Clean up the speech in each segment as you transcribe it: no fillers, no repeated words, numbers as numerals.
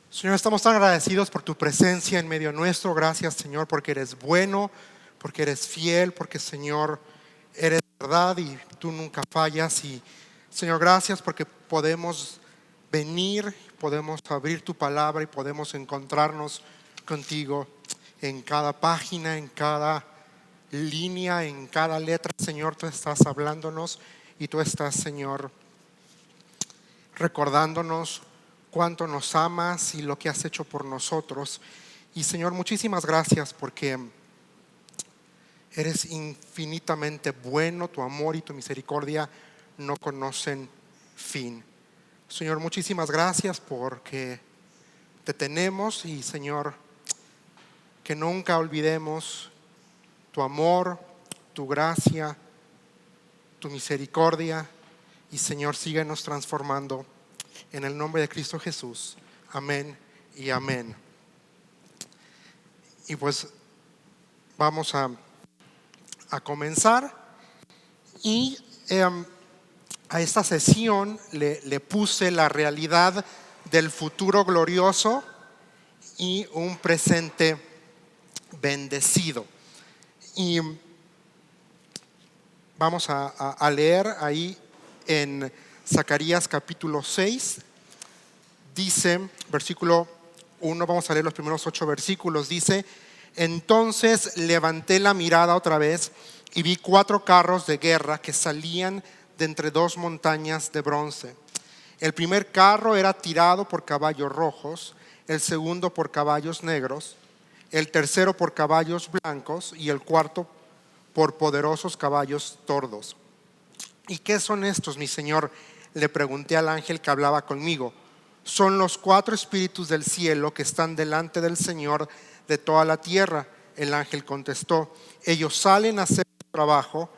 Señor, estamos tan agradecidos por tu presencia en medio nuestro. Gracias, Señor, porque eres bueno, porque eres fiel, porque, Señor, eres verdad y tú nunca fallas. Y, Señor, gracias porque podemos venir, podemos abrir tu palabra y podemos encontrarnos contigo en cada página, en cada línea, en cada letra. Señor, tú estás hablándonos y tú estás, Señor, recordándonos cuánto nos amas y lo que has hecho por nosotros. Y, Señor, muchísimas gracias porque eres infinitamente bueno. Tu amor y tu misericordia no conocen fin. Señor, muchísimas gracias porque te tenemos y, Señor, que nunca olvidemos tu amor, tu gracia, tu misericordia. Y, Señor, síguenos transformando en el nombre de Cristo Jesús. Amén y amén. Y pues vamos a comenzar. Y a esta sesión le puse la realidad del futuro glorioso y un presente bendecido. Y vamos a leer ahí en Zacarías capítulo 6. Dice, versículo 1, vamos a leer los primeros 8 versículos. Dice: entonces levanté la mirada otra vez y vi 4 carros de guerra que salían de entre 2 montañas de bronce. El primer carro era tirado por caballos rojos, el segundo por caballos negros, el tercero por caballos blancos y el cuarto por poderosos caballos tordos. ¿Y qué son estos, mi señor?, le pregunté al ángel que hablaba conmigo. Son los 4 espíritus del cielo que están delante del Señor de toda la tierra. El ángel contestó: ellos salen a hacer su trabajo.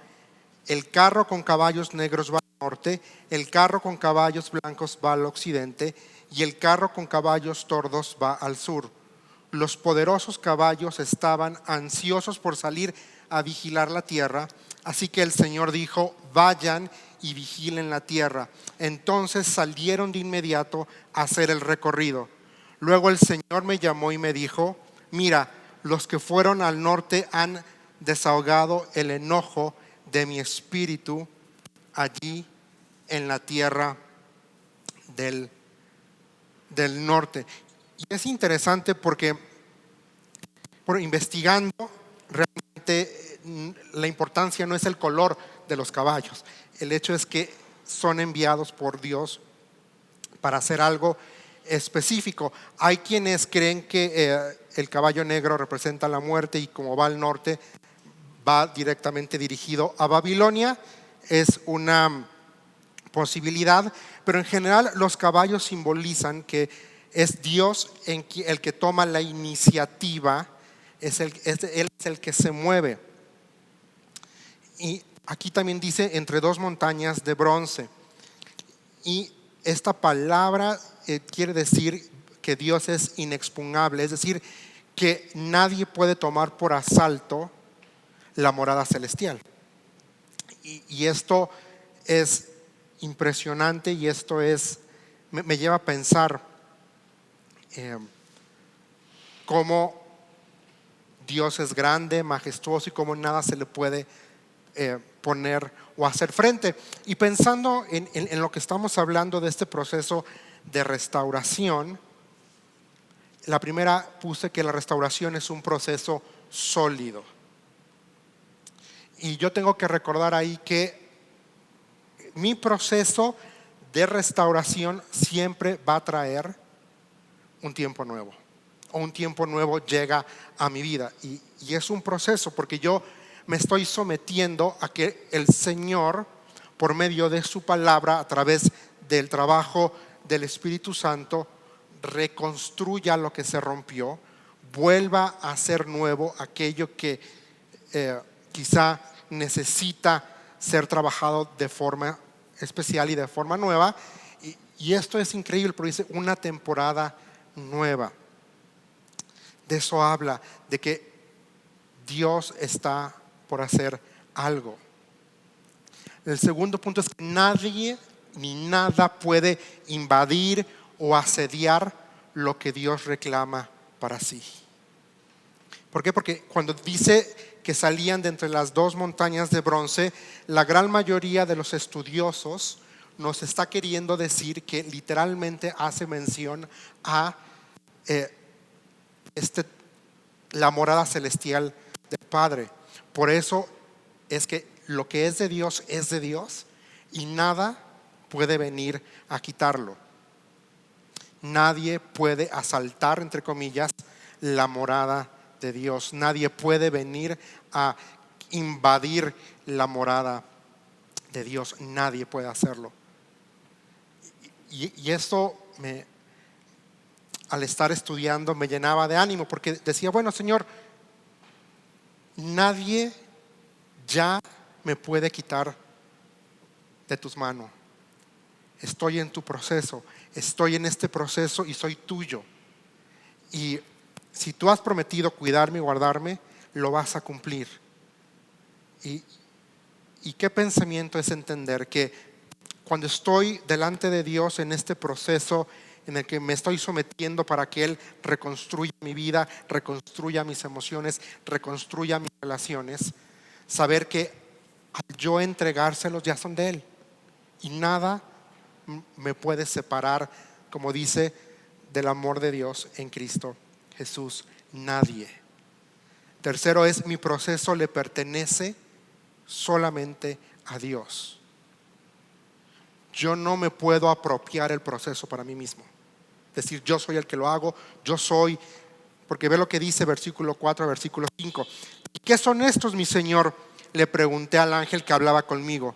El carro con caballos negros va al norte, el carro con caballos blancos va al occidente y el carro con caballos tordos va al sur. Los poderosos caballos estaban ansiosos por salir a vigilar la tierra, así que el Señor dijo: vayan y vigilen la tierra. Entonces salieron de inmediato a hacer el recorrido. Luego el Señor me llamó y me dijo: mira, los que fueron al norte han desahogado el enojo de mi espíritu allí en la tierra del norte. Y es interesante porque, por investigando, realmente la importancia no es el color de los caballos. El hecho es que son enviados por Dios para hacer algo específico. Hay quienes creen que el caballo negro representa la muerte y como va al norte va directamente dirigido a Babilonia. Es una posibilidad, pero en general los caballos simbolizan que es Dios el que toma la iniciativa, Él es el que se mueve. Y aquí también dice entre 2 montañas de bronce. Y esta palabra quiere decir que Dios es inexpugnable, es decir, que nadie puede tomar por asalto la morada celestial. Y esto es impresionante y esto me lleva a pensar cómo Dios es grande, majestuoso y cómo nada se le puede poner o hacer frente. Y pensando en lo que estamos hablando de este proceso de restauración, la primera puse que la restauración es un proceso sólido. Y yo tengo que recordar ahí que mi proceso de restauración siempre va a traer un tiempo nuevo, o un tiempo nuevo llega a mi vida. Y es un proceso porque yo me estoy sometiendo a que el Señor, por medio de su palabra, a través del trabajo del Espíritu Santo, reconstruya lo que se rompió, vuelva a hacer nuevo aquello que quizá necesita ser trabajado de forma especial y de forma nueva. Y esto es increíble porque dice una temporada nueva. De eso habla, de que Dios está por hacer algo. El segundo punto es que nadie ni nada puede invadir o asediar lo que Dios reclama para sí. ¿Por qué? Porque cuando dice que salían de entre las dos montañas de bronce, la gran mayoría de los estudiosos nos está queriendo decir que literalmente hace mención a eh, la morada celestial del Padre. Por eso es que lo que es de Dios y nada puede venir a quitarlo. Nadie puede asaltar, entre comillas, la morada de Dios. Nadie puede venir a invadir la morada de Dios. Nadie puede hacerlo. Y esto al estar estudiando me llenaba de ánimo, porque decía, bueno, Señor, nadie ya me puede quitar de tus manos. Estoy en tu proceso, estoy en este proceso y soy tuyo. Y si tú has prometido cuidarme y guardarme, lo vas a cumplir. Y qué pensamiento es entender que cuando estoy delante de Dios en este proceso en el que me estoy sometiendo para que Él reconstruya mi vida, reconstruya mis emociones, reconstruya mis relaciones, saber que al yo entregárselos ya son de Él y nada me puede separar, como dice, del amor de Dios en Cristo Jesús. Nadie. Tercero es, mi proceso le pertenece solamente a Dios. Yo no me puedo apropiar el proceso para mí mismo. Decir, yo soy el que lo hago, yo soy, porque ve lo que dice versículo 4 a versículo 5. ¿Y qué son estos, mi Señor? Le pregunté al ángel que hablaba conmigo.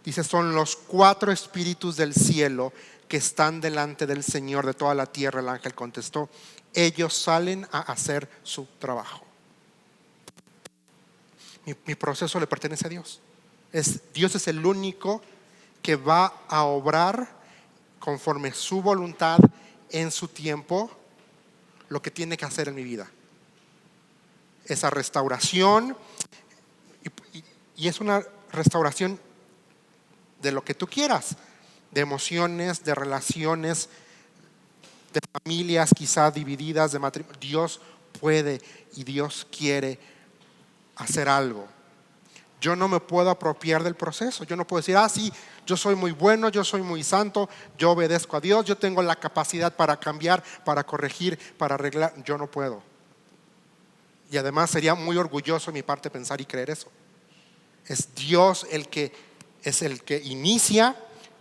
Dice, son los 4 espíritus del cielo que están delante del Señor de toda la tierra. El ángel contestó, ellos salen a hacer su trabajo. Mi proceso le pertenece a Dios. Dios es el único que va a obrar conforme su voluntad en su tiempo lo que tiene que hacer en mi vida. Esa restauración, y es una restauración de lo que tú quieras, de emociones, de relaciones, de familias quizá divididas, de matrimonio. Dios puede y Dios quiere hacer algo. Yo no me puedo apropiar del proceso. Yo no puedo decir, sí, yo soy muy bueno, yo soy muy santo, yo obedezco a Dios, yo tengo la capacidad para cambiar, para corregir, para arreglar. Yo no puedo. Y además sería muy orgulloso de mi parte pensar y creer eso. Es Dios el que inicia,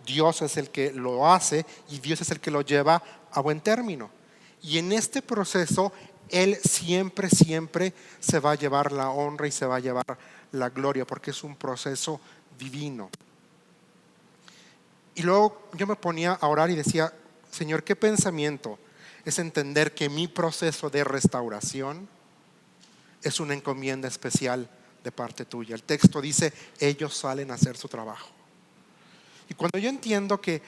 Dios es el que lo hace y Dios es el que lo lleva a buen término. Y en este proceso Él siempre se va a llevar la honra y se va a llevar la gloria, porque es un proceso divino. Y luego yo me ponía a orar y decía, Señor, ¿qué pensamiento es entender que mi proceso de restauración es una encomienda especial de parte tuya? El texto dice, ellos salen a hacer su trabajo. Y cuando yo entiendo que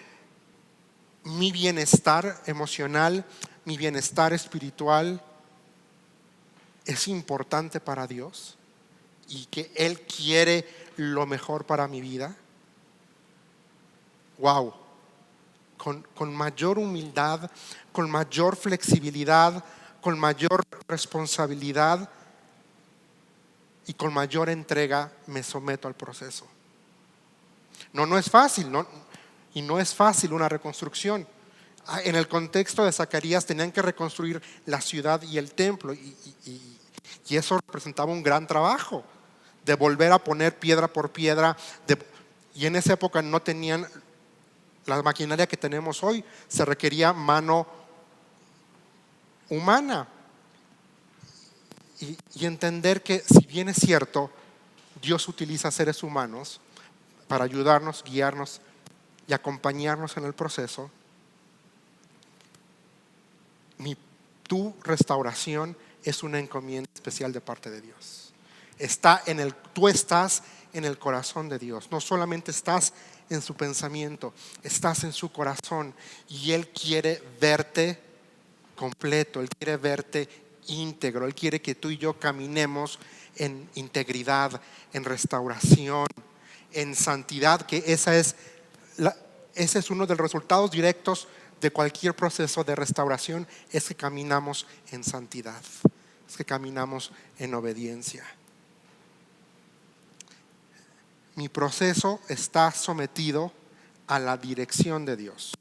mi bienestar emocional, mi bienestar espiritual es importante para Dios y que Él quiere lo mejor para mi vida, wow, con mayor humildad, con mayor flexibilidad, con mayor responsabilidad y con mayor entrega me someto al proceso. No es fácil, y no es fácil una reconstrucción. En el contexto de Zacarías tenían que reconstruir la ciudad y el templo y eso representaba un gran trabajo de volver a poner piedra por piedra, y en esa época no tenían la maquinaria que tenemos hoy, se requería mano humana. Y entender que si bien es cierto, Dios utiliza seres humanos para ayudarnos, guiarnos y acompañarnos en el proceso, tu restauración es una encomienda especial de parte de Dios. Tú estás en el corazón de Dios. No solamente estás en su pensamiento, estás en su corazón y Él quiere verte completo, Él quiere verte íntegro, Él quiere que tú y yo caminemos en integridad, en restauración, en santidad, que ese es uno de los resultados directos de cualquier proceso de restauración es que caminamos en santidad, es que caminamos en obediencia. Mi proceso está sometido a la dirección de Dios.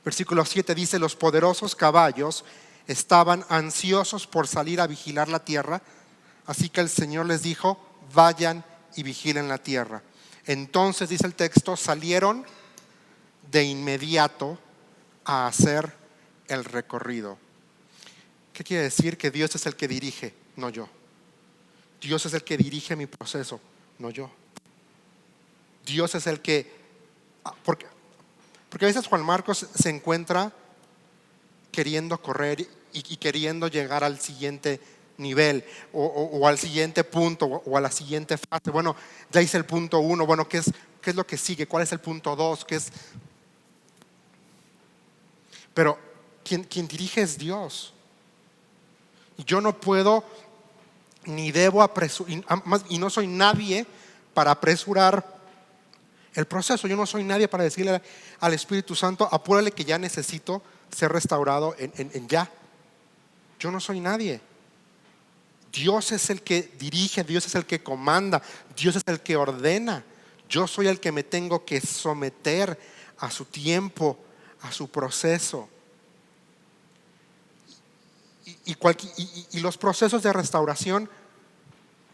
Versículo 7 dice: los poderosos caballos estaban ansiosos por salir a vigilar la tierra, así que el Señor les dijo: vayan y vigilen la tierra. Entonces, dice el texto, salieron de inmediato a hacer el recorrido. ¿Qué quiere decir? Que Dios es el que dirige, no yo. Dios es el que dirige mi proceso, no yo. Dios es el que... Porque a veces Juan Marcos se encuentra queriendo correr y queriendo llegar al siguiente nivel o al siguiente punto o a la siguiente fase. Bueno, ya hice el punto 1, bueno, ¿qué es lo que sigue? ¿Cuál es el punto 2? Pero quien dirige es Dios. Y yo no puedo ni debo apresurar, y no soy nadie para apresurar el proceso. Yo no soy nadie para decirle al Espíritu Santo: apúrale que ya necesito ser restaurado en ya. Yo no soy nadie. Dios es el que dirige, Dios es el que comanda, Dios es el que ordena. Yo soy el que me tengo que someter a su tiempo, a su proceso. Y los procesos de restauración,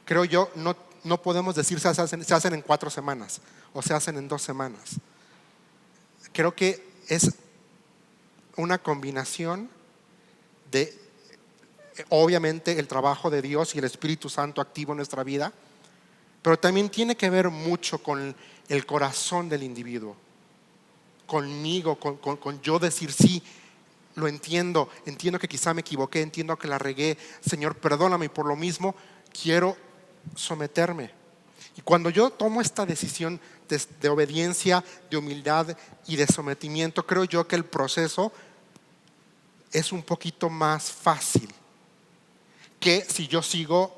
creo yo, no podemos decir se hacen en 4 semanas o se hacen en 2 semanas. Creo que es una combinación de, obviamente, el trabajo de Dios y el Espíritu Santo activo en nuestra vida, pero también tiene que ver mucho con el corazón del individuo, conmigo, con yo decir: sí, lo entiendo que quizá me equivoqué, entiendo que la regué, Señor, perdóname, y por lo mismo quiero someterme. Y cuando yo tomo esta decisión de obediencia, de humildad y de sometimiento, creo yo que el proceso es un poquito más fácil que si yo sigo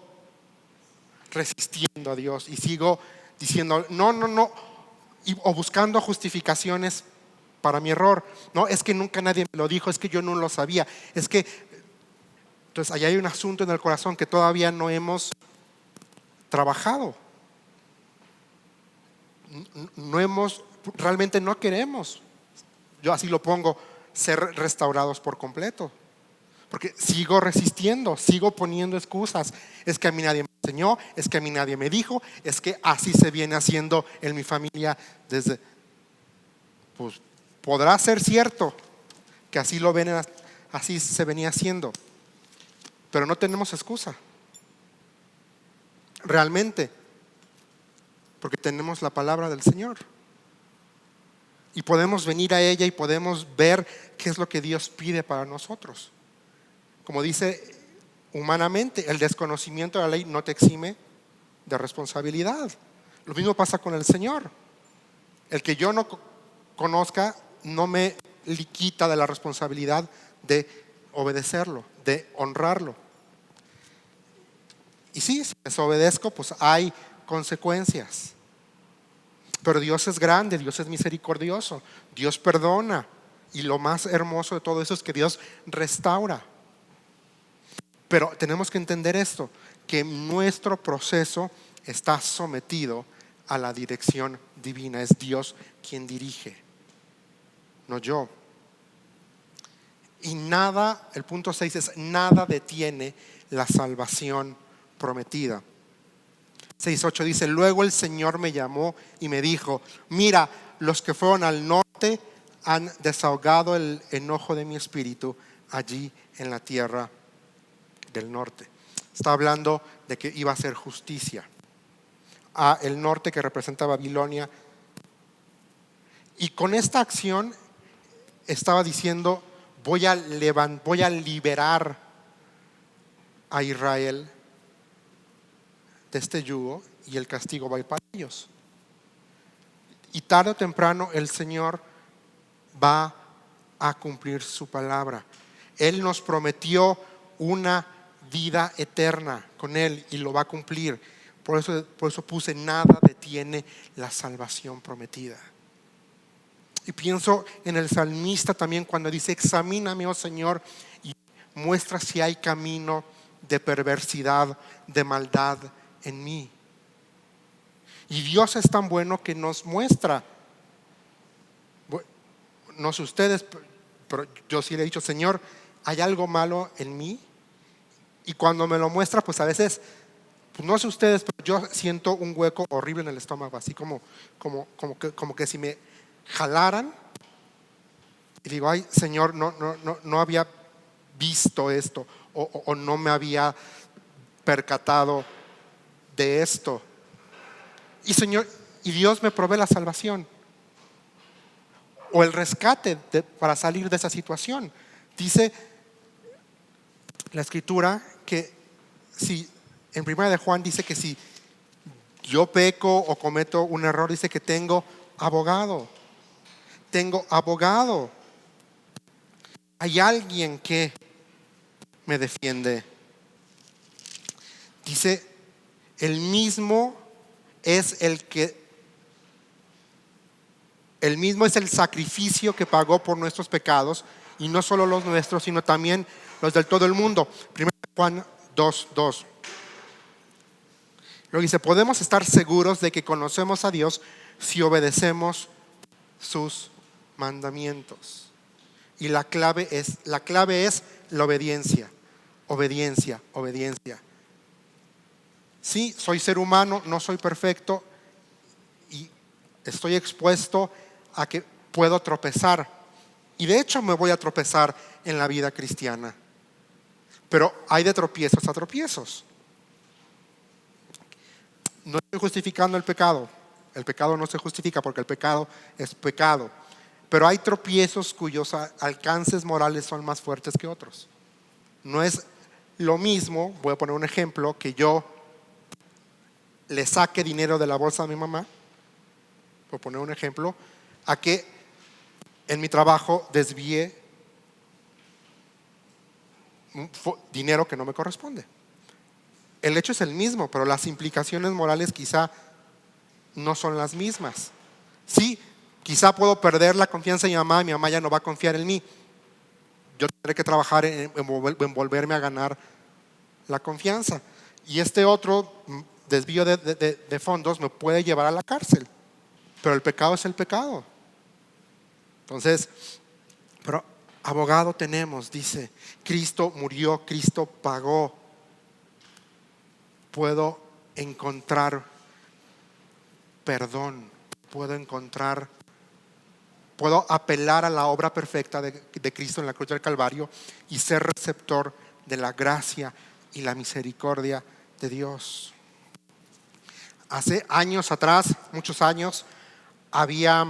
resistiendo a Dios y sigo diciendo no, o buscando justificaciones para mi error. No, es que nunca nadie me lo dijo, es que yo no lo sabía, es que... Entonces ahí hay un asunto en el corazón que todavía no hemos trabajado. Realmente no queremos, yo así lo pongo, ser restaurados por completo. Porque sigo resistiendo, sigo poniendo excusas. Es que a mí nadie me enseñó, es que a mí nadie me dijo, es que así se viene haciendo en mi familia desde... Pues podrá ser cierto que así así se venía haciendo, pero no tenemos excusa realmente, porque tenemos la palabra del Señor y podemos venir a ella y podemos ver qué es lo que Dios pide para nosotros. Como dice, humanamente el desconocimiento de la ley no te exime de responsabilidad. Lo mismo pasa con el Señor. El que yo no conozca no me quita de la responsabilidad de obedecerlo, de honrarlo. Y sí, si desobedezco, pues hay consecuencias. Pero Dios es grande, Dios es misericordioso, Dios perdona. Y lo más hermoso de todo eso es que Dios restaura. Pero tenemos que entender esto, que nuestro proceso está sometido a la dirección divina. Es Dios quien dirige, no yo. Y nada, el punto 6 es: nada detiene la salvación prometida. 6:8 dice: luego el Señor me llamó y me dijo: mira, los que fueron al norte han desahogado el enojo de mi espíritu allí en la tierra del norte. Está hablando de que iba a hacer justicia a el norte, que representa Babilonia. Y con esta acción estaba diciendo: voy a liberar a Israel de este yugo, y el castigo va a ir para ellos. Y tarde o temprano el Señor va a cumplir su palabra. Él nos prometió una vida eterna con Él y lo va a cumplir. Por eso puse: nada detiene la salvación prometida. Y pienso en el salmista también cuando dice: examíname, oh Señor, y muestra si hay camino de perversidad, de maldad en mí. Y Dios es tan bueno que nos muestra. No sé ustedes, pero yo sí le he dicho: Señor, ¿hay algo malo en mí? Y cuando me lo muestra, pues a veces, pues no sé ustedes, pero yo siento un hueco horrible en el estómago, así como que si me jalaran. Y digo: ay, Señor, no había visto esto, o no me había percatado de esto. Y Señor, y Dios me provee la salvación o el rescate para salir de esa situación. Dice la escritura que si, en primera de Juan dice que si yo peco o cometo un error, dice que tengo abogado. Tengo abogado. Hay alguien que me defiende. Dice: el mismo es el sacrificio que pagó por nuestros pecados, y no solo los nuestros, sino también los del todo el mundo. 1 Juan 2:2. Luego dice: podemos estar seguros de que conocemos a Dios si obedecemos sus mandamientos. Y la clave es la obediencia. Obediencia, obediencia. Sí, soy ser humano, no soy perfecto y estoy expuesto a que puedo tropezar. Y de hecho me voy a tropezar en la vida cristiana. Pero hay de tropiezos a tropiezos. No estoy justificando el pecado. El pecado no se justifica porque el pecado es pecado. Pero hay tropiezos cuyos alcances morales son más fuertes que otros. No es lo mismo, voy a poner un ejemplo, que yo le saque dinero de la bolsa a mi mamá, por poner un ejemplo, a que en mi trabajo desvíe dinero que no me corresponde. El hecho es el mismo, pero las implicaciones morales quizá no son las mismas. Sí, quizá puedo perder la confianza en mi mamá ya no va a confiar en mí. Yo tendré que trabajar en volverme a ganar la confianza. Y este otro desvío de fondos me puede llevar a la cárcel. Pero el pecado es el pecado. Entonces, pero abogado tenemos, dice: Cristo murió, Cristo pagó. Puedo encontrar perdón, puedo apelar a la obra perfecta de Cristo en la cruz del Calvario y ser receptor de la gracia y la misericordia de Dios. Hace años atrás, muchos años, había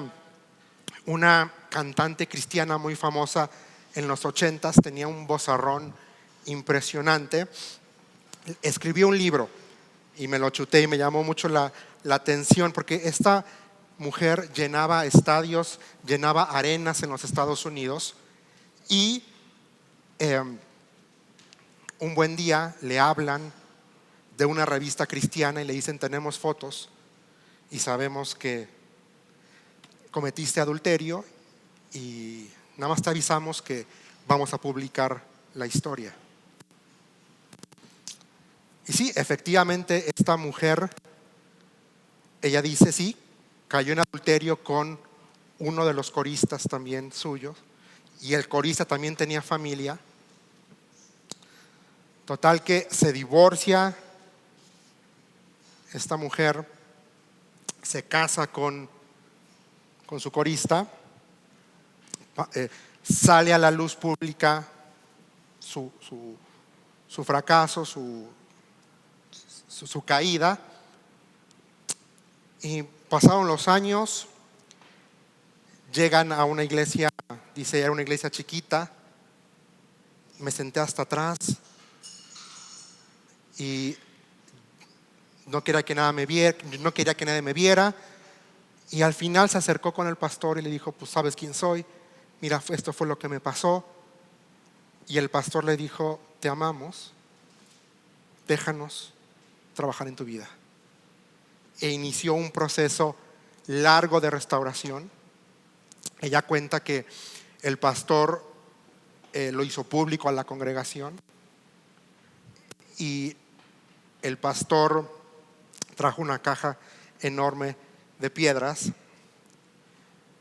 una cantante cristiana muy famosa en los 80s, tenía un vozarrón impresionante. Escribió un libro y me lo chuté y me llamó mucho la atención, porque esta mujer llenaba estadios, llenaba arenas en los Estados Unidos, y un buen día le hablan de una revista cristiana y le dicen: tenemos fotos y sabemos que cometiste adulterio y nada más te avisamos que vamos a publicar la historia. Y sí, efectivamente esta mujer, ella dice: sí, cayó en adulterio con uno de los coristas también suyos, y el corista también tenía familia. Total que se divorcia esta mujer, se casa con su corista, sale a la luz pública su fracaso, su caída. Y pasaron los años, llegan a una iglesia, dice: era una iglesia chiquita, me senté hasta atrás y no quería que nadie me viera. Y al final se acercó con el pastor y le dijo: pues sabes quién soy, mira, esto fue lo que me pasó. Y el pastor le dijo: te amamos, déjanos trabajar en tu vida. E inició un proceso largo de restauración. Ella cuenta que el pastor lo hizo público a la congregación y el pastor trajo una caja enorme de piedras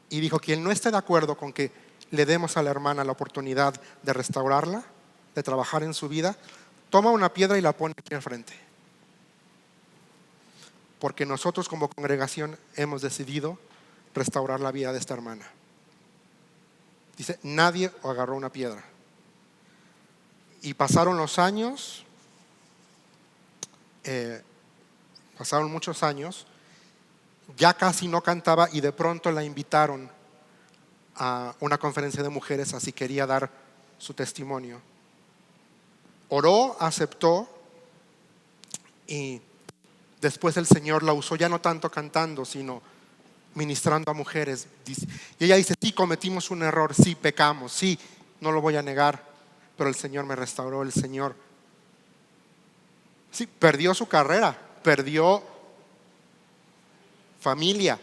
y dijo: quien no esté de acuerdo con que le demos a la hermana la oportunidad de restaurarla, de trabajar en su vida, toma una piedra y la pone aquí enfrente. Porque nosotros como congregación hemos decidido restaurar la vida de esta hermana. Dice, nadie agarró una piedra. Y pasaron los años, pasaron muchos años, ya casi no cantaba y de pronto la invitaron a una conferencia de mujeres, así quería dar su testimonio. Oró, aceptó y después el Señor la usó ya no tanto cantando, sino ministrando a mujeres. Y ella dice, sí, cometimos un error, sí, pecamos, sí, no lo voy a negar, pero el Señor me restauró, el Señor. Sí, perdió su carrera, perdió familia,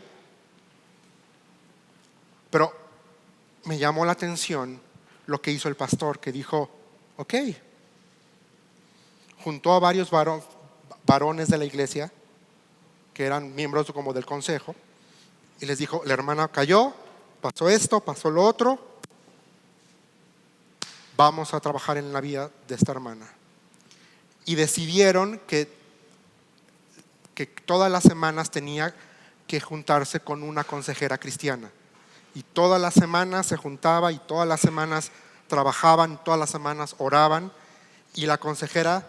pero me llamó la atención lo que hizo el pastor, que dijo, ok, juntó a varios varones de la iglesia que eran miembros como del consejo y les dijo, la hermana cayó, pasó esto, pasó lo otro, vamos a trabajar en la vida de esta hermana. Y decidieron que todas las semanas tenía que juntarse con una consejera cristiana. Y todas las semanas se juntaba y todas las semanas trabajaban, todas las semanas oraban. Y la consejera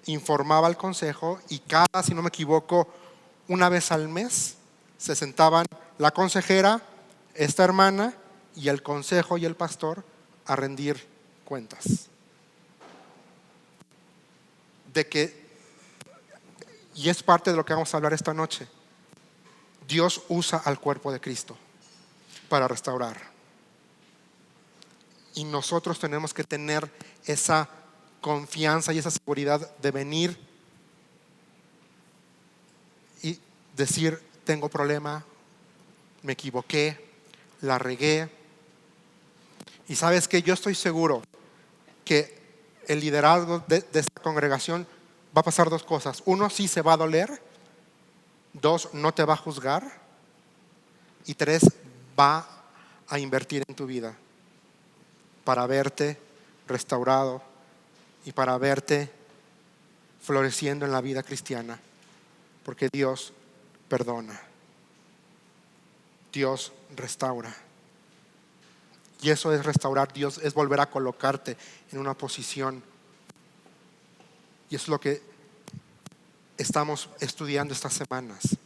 informaba al consejo y cada, si no me equivoco, una vez al mes se sentaban la consejera, esta hermana y el consejo y el pastor a rendir cuentas. Y es parte de lo que vamos a hablar esta noche. Dios usa al cuerpo de Cristo para restaurar. Y nosotros tenemos que tener esa confianza y esa seguridad de venir y decir, tengo problema, me equivoqué, la regué. Y sabes que yo estoy seguro que el liderazgo de esta congregación va a pasar dos cosas. Uno, sí se va a doler. Dos, no te va a juzgar. Y tres, va a invertir en tu vida para verte restaurado y para verte floreciendo en la vida cristiana, porque Dios perdona, Dios restaura. Y eso es restaurar. Dios es volver a colocarte en una posición. Y eso es lo que estamos estudiando estas semanas,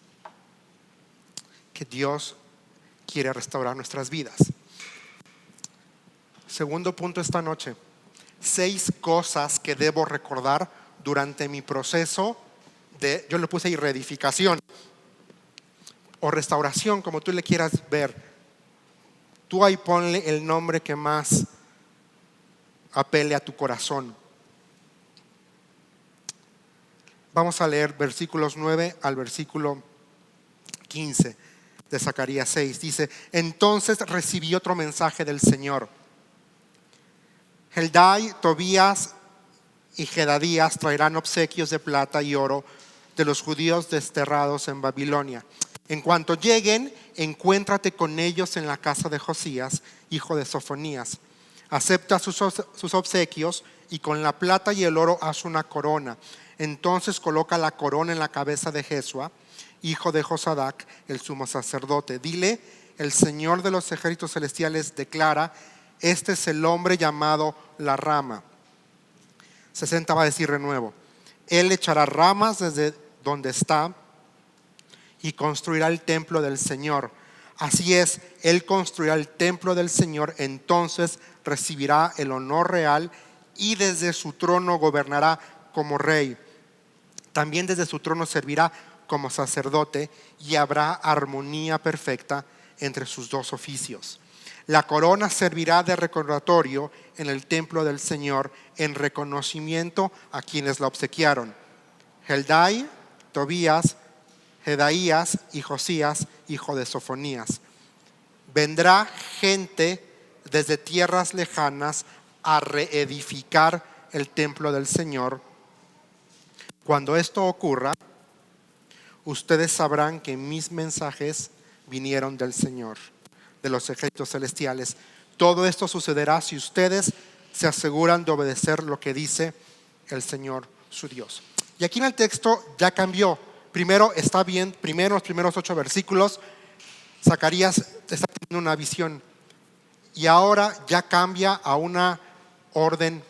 que Dios quiere restaurar nuestras vidas. Segundo punto esta noche: 6 cosas que debo recordar durante mi proceso de, yo le puse ahí, reedificación o restauración, como tú le quieras ver. Tú ahí ponle el nombre que más apele a tu corazón. Vamos a leer versículos 9 al versículo 15 de Zacarías 6. Dice, entonces recibí otro mensaje del Señor. Heldai, Tobías y Jedadías traerán obsequios de plata y oro de los judíos desterrados en Babilonia. En cuanto lleguen, encuéntrate con ellos en la casa de Josías, hijo de Sofonías. Acepta sus obsequios y con la plata y el oro haz una corona. Entonces coloca la corona en la cabeza de Jesua, hijo de Josadac, el sumo sacerdote. Dile, el Señor de los ejércitos celestiales declara, este es el hombre llamado la rama. 60 va a decir de nuevo, él echará ramas desde donde está y construirá el templo del Señor. Así es, él construirá el templo del Señor, entonces recibirá el honor real y desde su trono gobernará como rey. También desde su trono servirá como sacerdote y habrá armonía perfecta entre sus dos oficios. La corona servirá de recordatorio en el templo del Señor en reconocimiento a quienes la obsequiaron: Heldai, Tobías, Jedaías y Josías, hijo de Sofonías. vendrá gente desde tierras lejanas a reedificar el templo del Señor. Cuando esto ocurra, ustedes sabrán que mis mensajes vinieron del Señor, de los ejércitos celestiales. Todo esto sucederá si ustedes se aseguran de obedecer lo que dice el Señor su Dios. Y aquí en el texto ya cambió. Primero está bien, primero los primeros 8 versículos, Zacarías está teniendo una visión. Y ahora ya cambia a una orden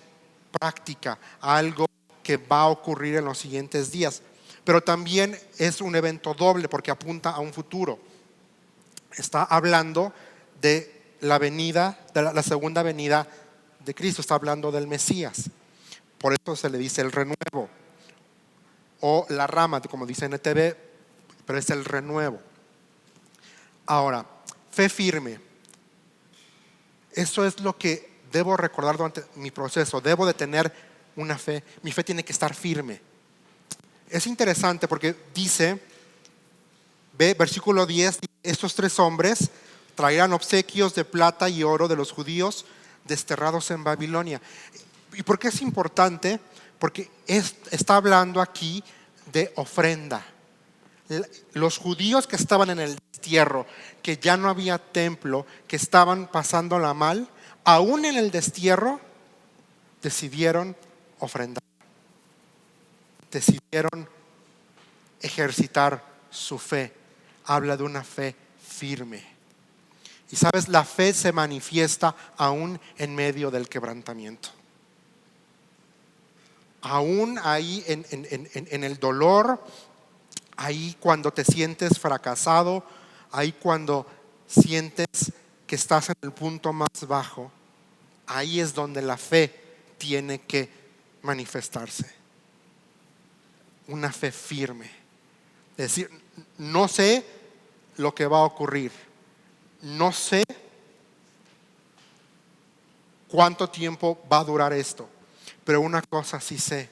práctica, a algo que va a ocurrir en los siguientes días. Pero también es un evento doble porque apunta a un futuro. Está hablando de la venida, de la segunda venida de Cristo. Está hablando del Mesías. Por eso se le dice el renuevo o la rama, como dice NTV, pero es el renuevo. Ahora, fe firme. Eso es lo que debo recordar durante mi proceso. Debo de tener una fe. Mi fe tiene que estar firme. Es interesante porque dice, versículo 10, estos 3 hombres traerán obsequios de plata y oro de los judíos desterrados en Babilonia. ¿Y por qué es importante? Porque está hablando aquí de ofrenda. Los judíos que estaban en el destierro, que ya no había templo, que estaban pasándola mal, aún en el destierro decidieron ofrendar. Decidieron ejercitar su fe. Habla de una fe firme. Y sabes, la fe se manifiesta aún en medio del quebrantamiento. Aún ahí en el dolor, ahí cuando te sientes fracasado, ahí cuando sientes que estás en el punto más bajo, ahí es donde la fe tiene que manifestarse. Una fe firme. Es decir, no sé lo que va a ocurrir. No sé cuánto tiempo va a durar esto. Pero una cosa sí sé,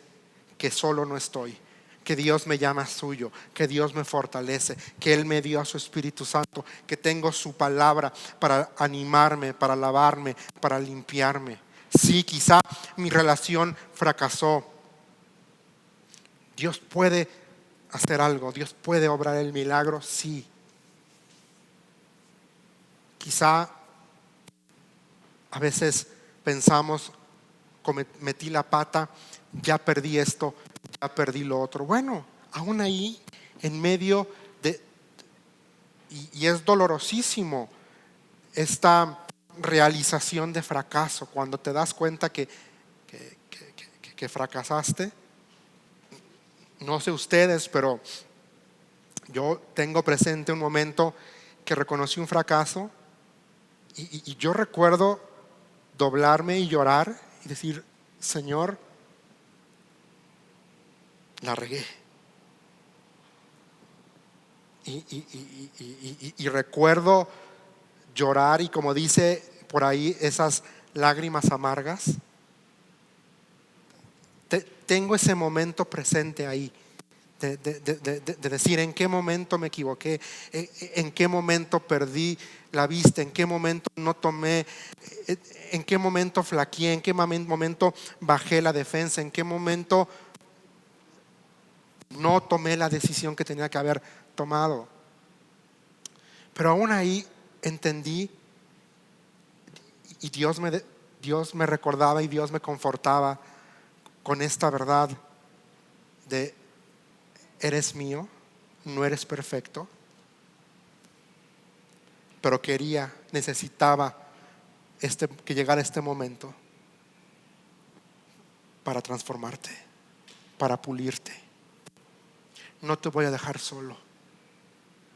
que solo no estoy, que Dios me llama suyo, que Dios me fortalece, que Él me dio a su Espíritu Santo, que tengo su palabra para animarme, para lavarme, para limpiarme. Sí, quizá mi relación fracasó. Dios puede hacer algo, Dios puede obrar el milagro, sí. Quizá a veces pensamos, metí la pata, ya perdí esto, ya perdí lo otro. Bueno, aún ahí, en medio de, y es dolorosísimo esta realización de fracaso, cuando te das cuenta que fracasaste. No sé ustedes, pero yo tengo presente un momento que reconocí un fracaso y yo recuerdo doblarme y llorar y decir, Señor, la regué. Y recuerdo llorar y, como dice por ahí, esas lágrimas amargas. Tengo ese momento presente ahí de decir en qué momento me equivoqué, en qué momento perdí la vista, en qué momento no tomé, en qué momento flaqueé, en qué momento bajé la defensa, en qué momento no tomé la decisión que tenía que haber tomado. Pero aún ahí entendí y Dios me recordaba y Dios me confortaba con esta verdad de eres mío, no eres perfecto, pero necesitaba que llegara este momento para transformarte, para pulirte. No te voy a dejar solo.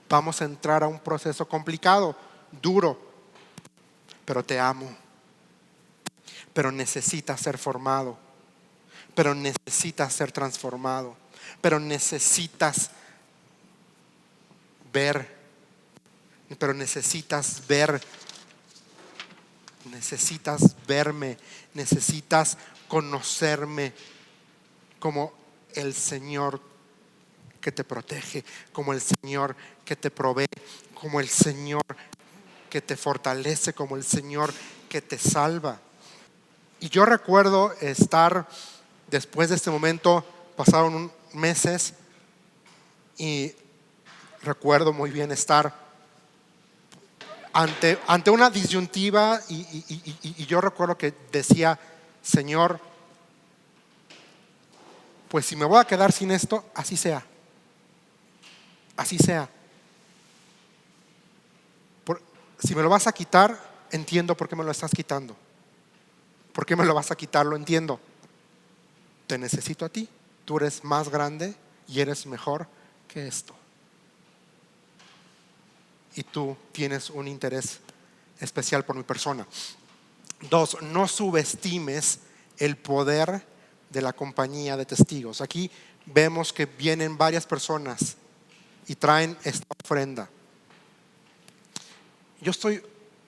Vamos a entrar a un proceso complicado, duro, pero te amo. Pero necesitas ser formado, pero necesitas ser transformado, pero necesitas ver, pero necesitas verme, necesitas conocerme como el Señor que te protege, como el Señor que te provee, como el Señor que te fortalece, como el Señor que te salva. Y yo recuerdo estar, después de este momento, pasaron meses, y recuerdo muy bien estar ante una disyuntiva, y yo recuerdo que decía: Señor, pues si me voy a quedar sin esto, así sea, así sea. Si me lo vas a quitar, entiendo por qué me lo estás quitando. ¿Por qué me lo vas a quitar? Lo entiendo. Te necesito a ti. Tú eres más grande y eres mejor que esto. Y tú tienes un interés especial por mi persona. 2, no subestimes el poder de la compañía de testigos. Aquí vemos que vienen varias personas y traen esta ofrenda. Yo estoy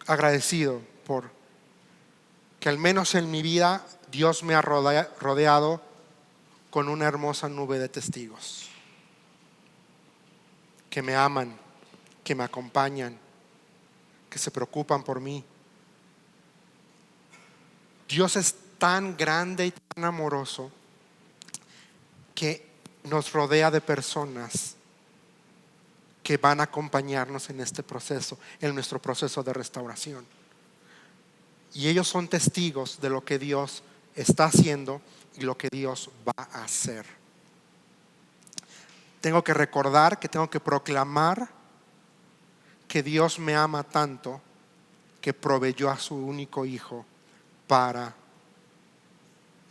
agradecido por que al menos en mi vida Dios me ha rodeado con una hermosa nube de testigos que me aman, que me acompañan, que se preocupan por mí. Dios es tan grande y tan amoroso que nos rodea de personas que van a acompañarnos en este proceso, en nuestro proceso de restauración. Y ellos son testigos de lo que Dios está haciendo y lo que Dios va a hacer. Tengo que recordar, que tengo que proclamar que Dios me ama tanto que proveyó a su único hijo para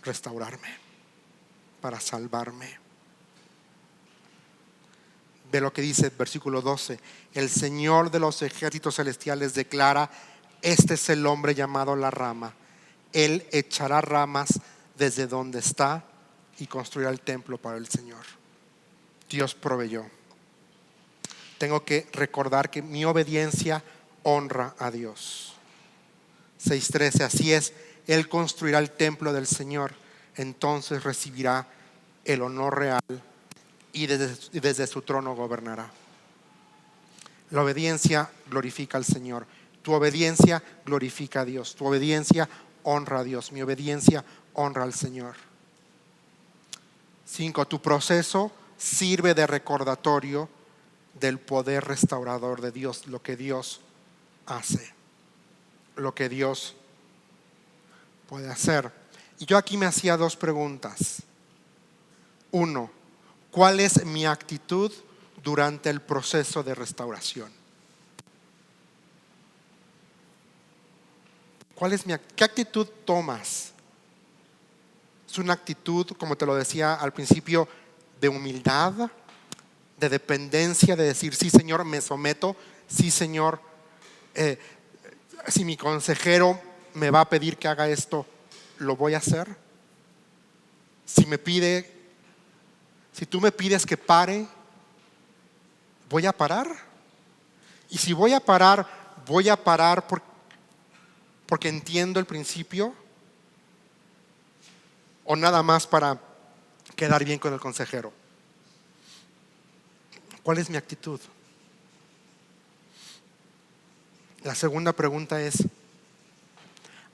restaurarme, para salvarme. Ve lo que dice el versículo 12: el Señor de los ejércitos celestiales declara: este es el hombre llamado la rama. Él echará ramas desde donde está y construirá el templo para el Señor. Dios proveyó. Tengo que recordar que mi obediencia honra a Dios. 6:13, así es, Él construirá el templo del Señor, entonces recibirá el honor real y desde su trono gobernará. La obediencia glorifica al Señor. Tu obediencia glorifica a Dios. Tu obediencia honra a Dios. Mi obediencia honra al Señor. 5, tu proceso sirve de recordatorio del poder restaurador de Dios, lo que Dios hace, lo que Dios puede hacer. Y yo aquí me hacía 2 preguntas. 1, ¿cuál es mi actitud durante el proceso de restauración? ¿Qué actitud tomas? Es una actitud, como te lo decía al principio, de humildad, de dependencia, de decir: sí, Señor, me someto. Sí, Señor, si mi consejero me va a pedir que haga esto, lo voy a hacer. Si tú me pides que pare, voy a parar. Y si voy a parar porque entiendo el principio, o nada más para quedar bien con el consejero. ¿Cuál es mi actitud? La segunda pregunta es: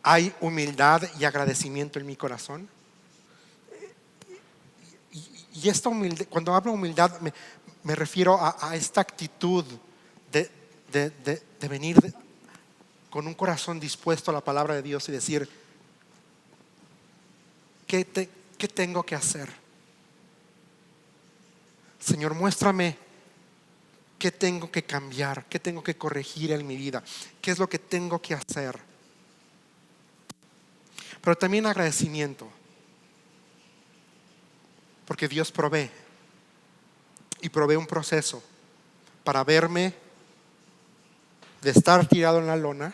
¿hay humildad y agradecimiento en mi corazón? Y esta humildad, cuando hablo de humildad, me refiero a esta actitud de venir con un corazón dispuesto a la palabra de Dios y decir: ¿qué tengo que hacer? Señor, muéstrame qué tengo que cambiar, qué tengo que corregir en mi vida, qué es lo que tengo que hacer. Pero también agradecimiento, porque Dios provee, y provee un proceso para verme de estar tirado en la lona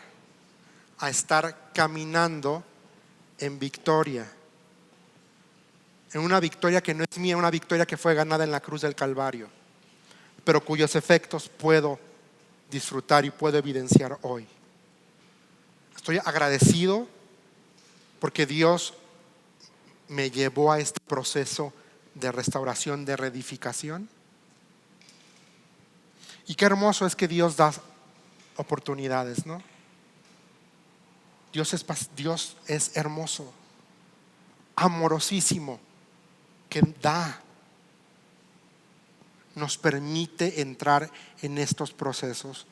a estar caminando en victoria, en una victoria que no es mía, una victoria que fue ganada en la cruz del Calvario, pero cuyos efectos puedo disfrutar y puedo evidenciar hoy. Estoy agradecido porque Dios me llevó a este proceso de restauración, de reedificación. Y qué hermoso es que Dios da oportunidades, ¿no? Dios es hermoso, amorosísimo, que da, nos permite entrar en estos procesos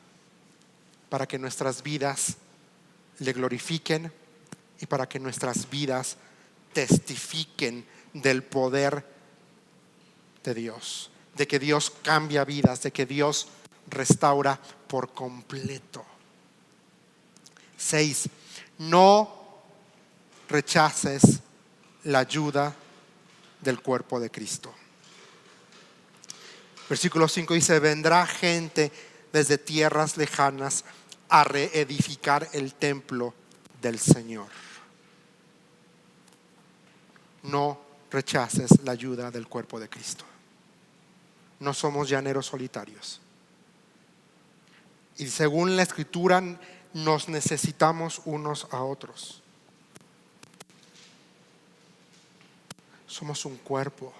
para que nuestras vidas le glorifiquen y para que nuestras vidas testifiquen del poder de Dios, de que Dios cambia vidas, de que Dios restaura por completo. 6. No rechaces la ayuda del cuerpo de Cristo. Versículo 5 dice: vendrá gente desde tierras lejanas a reedificar el templo del Señor. No rechaces la ayuda del cuerpo de Cristo. No somos llaneros solitarios. Y según la Escritura, nos necesitamos unos a otros. Somos un cuerpo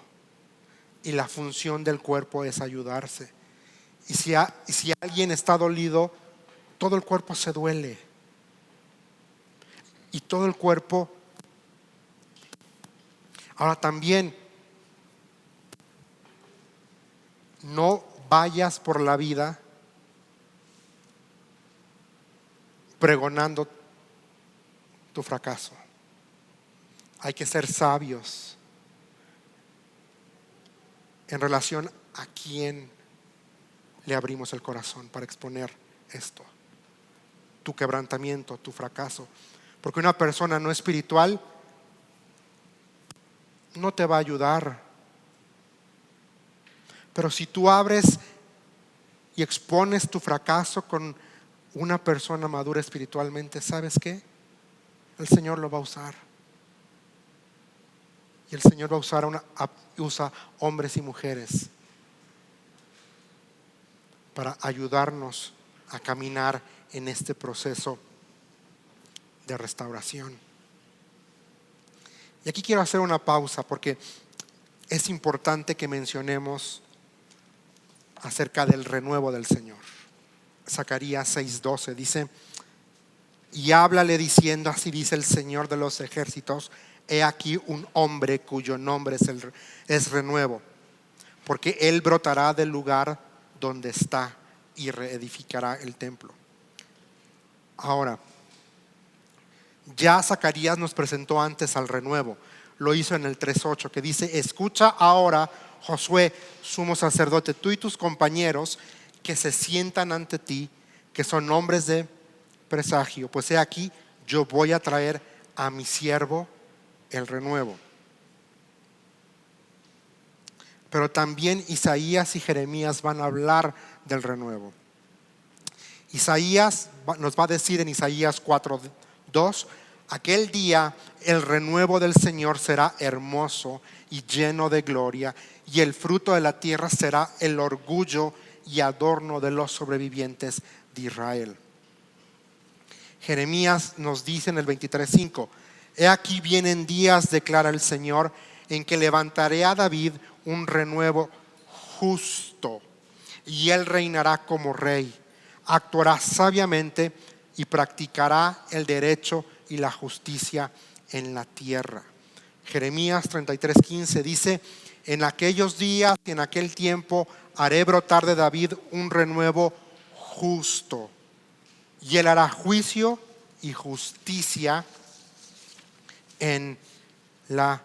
y la función del cuerpo es ayudarse. Y si alguien está dolido, todo el cuerpo se duele. Y todo el cuerpo. Ahora también, no vayas por la vida pregonando tu fracaso. Hay que ser sabios en relación a quién le abrimos el corazón para exponer esto, tu quebrantamiento, tu fracaso. Porque una persona no espiritual no te va a ayudar. Pero si tú abres y expones tu fracaso con una persona madura espiritualmente, ¿sabes qué? El Señor lo va a usar. Y el Señor va a usa hombres y mujeres para ayudarnos a caminar en este proceso de restauración. Y aquí quiero hacer una pausa porque es importante que mencionemos acerca del renuevo del Señor. Zacarías 6:12 dice: y háblale diciendo, así dice el Señor de los ejércitos, he aquí un hombre cuyo nombre es renuevo, porque él brotará del lugar donde está y reedificará el templo. Ahora, ya Zacarías nos presentó antes al renuevo. Lo hizo en el 3:8, que dice: escucha ahora, Josué, sumo sacerdote, tú y tus compañeros que se sientan ante ti, que son hombres de presagio, pues he aquí, yo voy a traer a mi siervo el renuevo. Pero también Isaías y Jeremías van a hablar del renuevo. Isaías nos va a decir en Isaías 4:2: aquel día el renuevo del Señor será hermoso y lleno de gloria, y el fruto de la tierra será el orgullo y adorno de los sobrevivientes de Israel. Jeremías nos dice en el 23:5: he aquí vienen días, declara el Señor, en que levantaré a David un renuevo justo, y él reinará como rey, actuará sabiamente y practicará el derecho y la justicia en la tierra. Jeremías 33:15 dice: en aquellos días y en aquel tiempo haré brotar de David un renuevo justo, y él hará juicio y justicia en la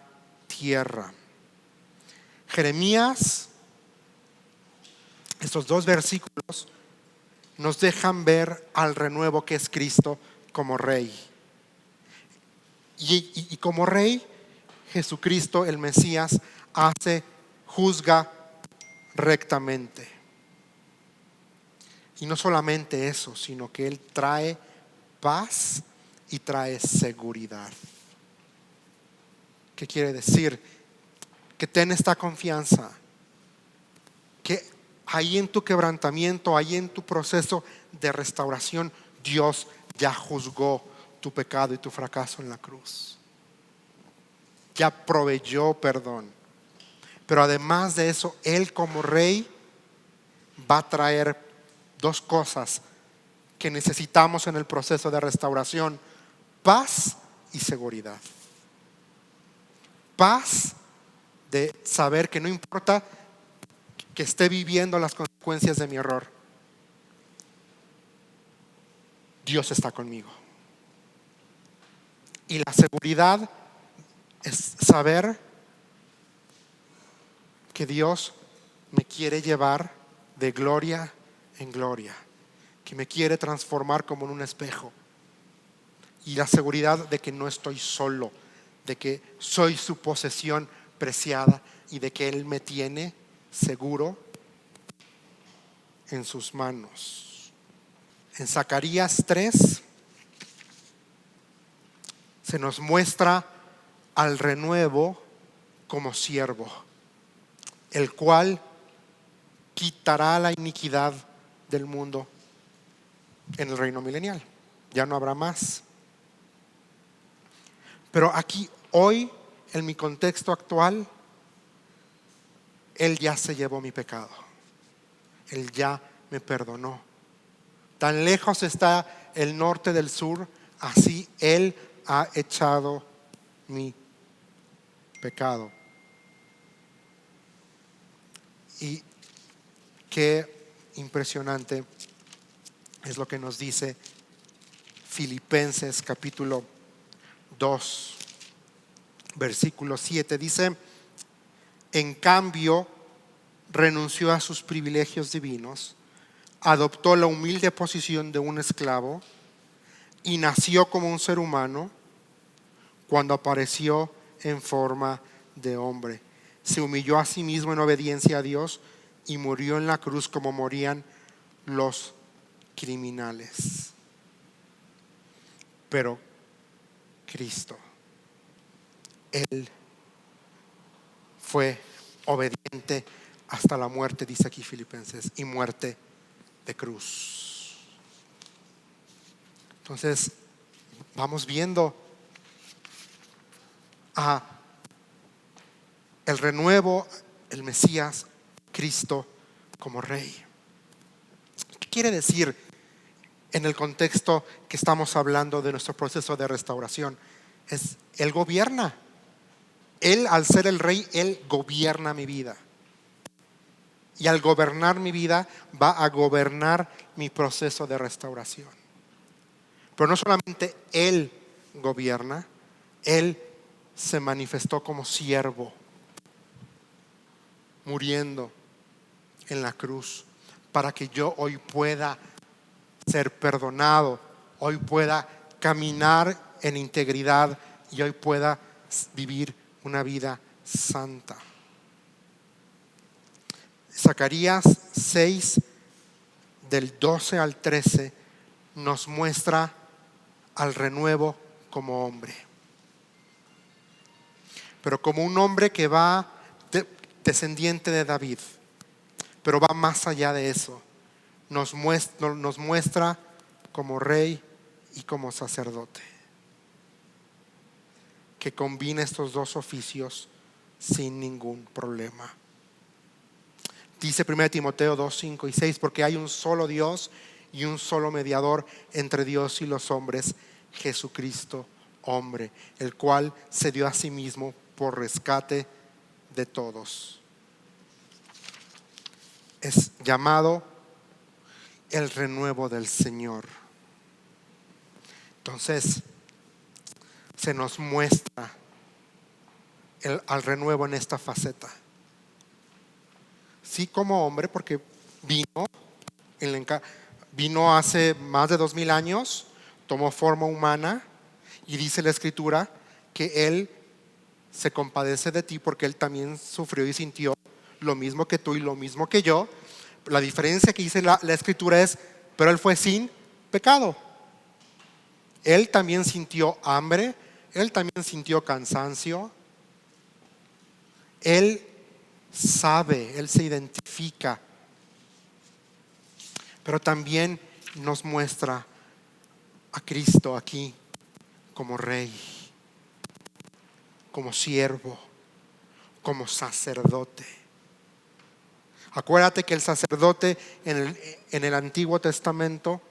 tierra. Jeremías, estos dos versículos nos dejan ver al renuevo que es Cristo como rey. Y como rey, Jesucristo, el Mesías, juzga rectamente. Y no solamente eso, sino que Él trae paz y trae seguridad. ¿Qué quiere decir? Que ten esta confianza, que ahí en tu quebrantamiento, ahí en tu proceso de restauración, Dios ya juzgó tu pecado y tu fracaso en la cruz. Ya proveyó perdón. Pero además de eso, Él como rey va a traer dos cosas que necesitamos en el proceso de restauración: paz y seguridad. Paz de saber que no importa que esté viviendo las consecuencias de mi error, Dios está conmigo. Y la seguridad es saber que Dios me quiere llevar de gloria en gloria, que me quiere transformar como en un espejo. Y la seguridad de que no estoy solo, de que soy su posesión preciada y de que Él me tiene seguro en sus manos. En Zacarías 3 se nos muestra al renuevo como siervo, el cual quitará la iniquidad del mundo en el reino milenial. Ya no habrá más. Pero aquí, hoy, en mi contexto actual, Él ya se llevó mi pecado. Él ya me perdonó. Tan lejos está el norte del sur, así Él ha echado mi pecado. Y qué impresionante es lo que nos dice Filipenses capítulo 2, versículo 7. Dice: en cambio, renunció a sus privilegios divinos, adoptó la humilde posición de un esclavo y nació como un ser humano. Cuando apareció en forma de hombre, se humilló a sí mismo en obediencia a Dios y murió en la cruz como morían los criminales. Pero Cristo, Él fue obediente hasta la muerte, dice aquí Filipenses, y muerte de cruz. Entonces, vamos viendo a el renuevo, el Mesías, Cristo como Rey. ¿Qué quiere decir en el contexto que estamos hablando de nuestro proceso de restauración? Es, Él gobierna. Él, al ser el Rey, Él gobierna mi vida. Y al gobernar mi vida, va a gobernar mi proceso de restauración. Pero no solamente Él gobierna, Él se manifestó como siervo, muriendo en la cruz, para que yo hoy pueda ser perdonado, hoy pueda caminar en integridad y hoy pueda vivir una vida santa. Zacarías 6, del 12 al 13, nos muestra al renuevo como hombre, pero como un hombre que va descendiente de David, pero va más allá de eso. Nos muestra como rey y como sacerdote, que combina estos dos oficios sin ningún problema. Dice 1 Timoteo 2, 5 y 6: porque hay un solo Dios y un solo mediador entre Dios y los hombres, Jesucristo hombre, el cual se dio a sí mismo por rescate de todos. Es llamado el renuevo del Señor. Entonces se nos muestra al renuevo en esta faceta. Sí, como hombre, porque vino hace más de 2000 años, tomó forma humana, y dice la Escritura que Él se compadece de ti porque Él también sufrió y sintió lo mismo que tú y lo mismo que yo. La diferencia que dice la Escritura es: pero Él fue sin pecado. Él también sintió hambre, Él también sintió cansancio. Él sabe, Él se identifica, pero también nos muestra a Cristo aquí como Rey, como siervo, como sacerdote. Acuérdate que el sacerdote en el Antiguo Testamento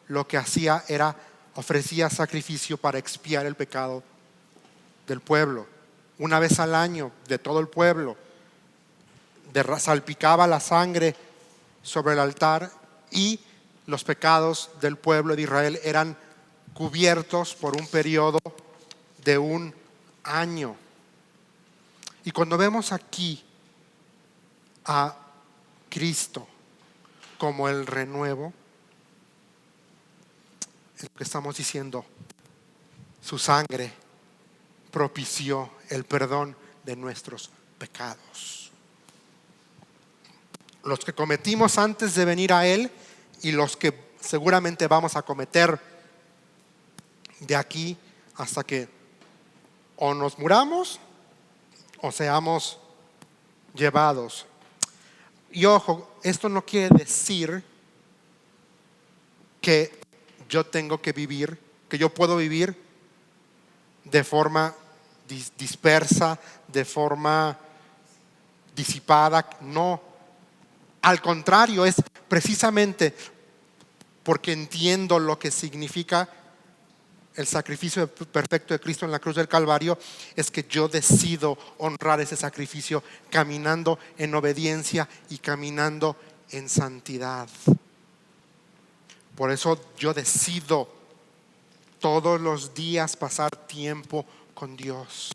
lo que hacía era ofrecía sacrificio para expiar el pecado del pueblo. Una vez al año, de todo el pueblo, salpicaba la sangre sobre el altar y los pecados del pueblo de Israel eran cubiertos por un periodo de un año. Y cuando vemos aquí a Cristo como el renuevo, es lo que estamos diciendo: su sangre propició el perdón de nuestros pecados, los que cometimos antes de venir a Él y los que seguramente vamos a cometer de aquí hasta que o nos muramos o seamos llevados. Y ojo, esto no quiere decir que yo tengo que vivir, que yo puedo vivir de forma dispersa, de forma disipada. No, al contrario, es precisamente porque entiendo lo que significa el sacrificio perfecto de Cristo en la cruz del Calvario, es que yo decido honrar ese sacrificio caminando en obediencia y caminando en santidad. Por eso yo decido todos los días pasar tiempo con Dios,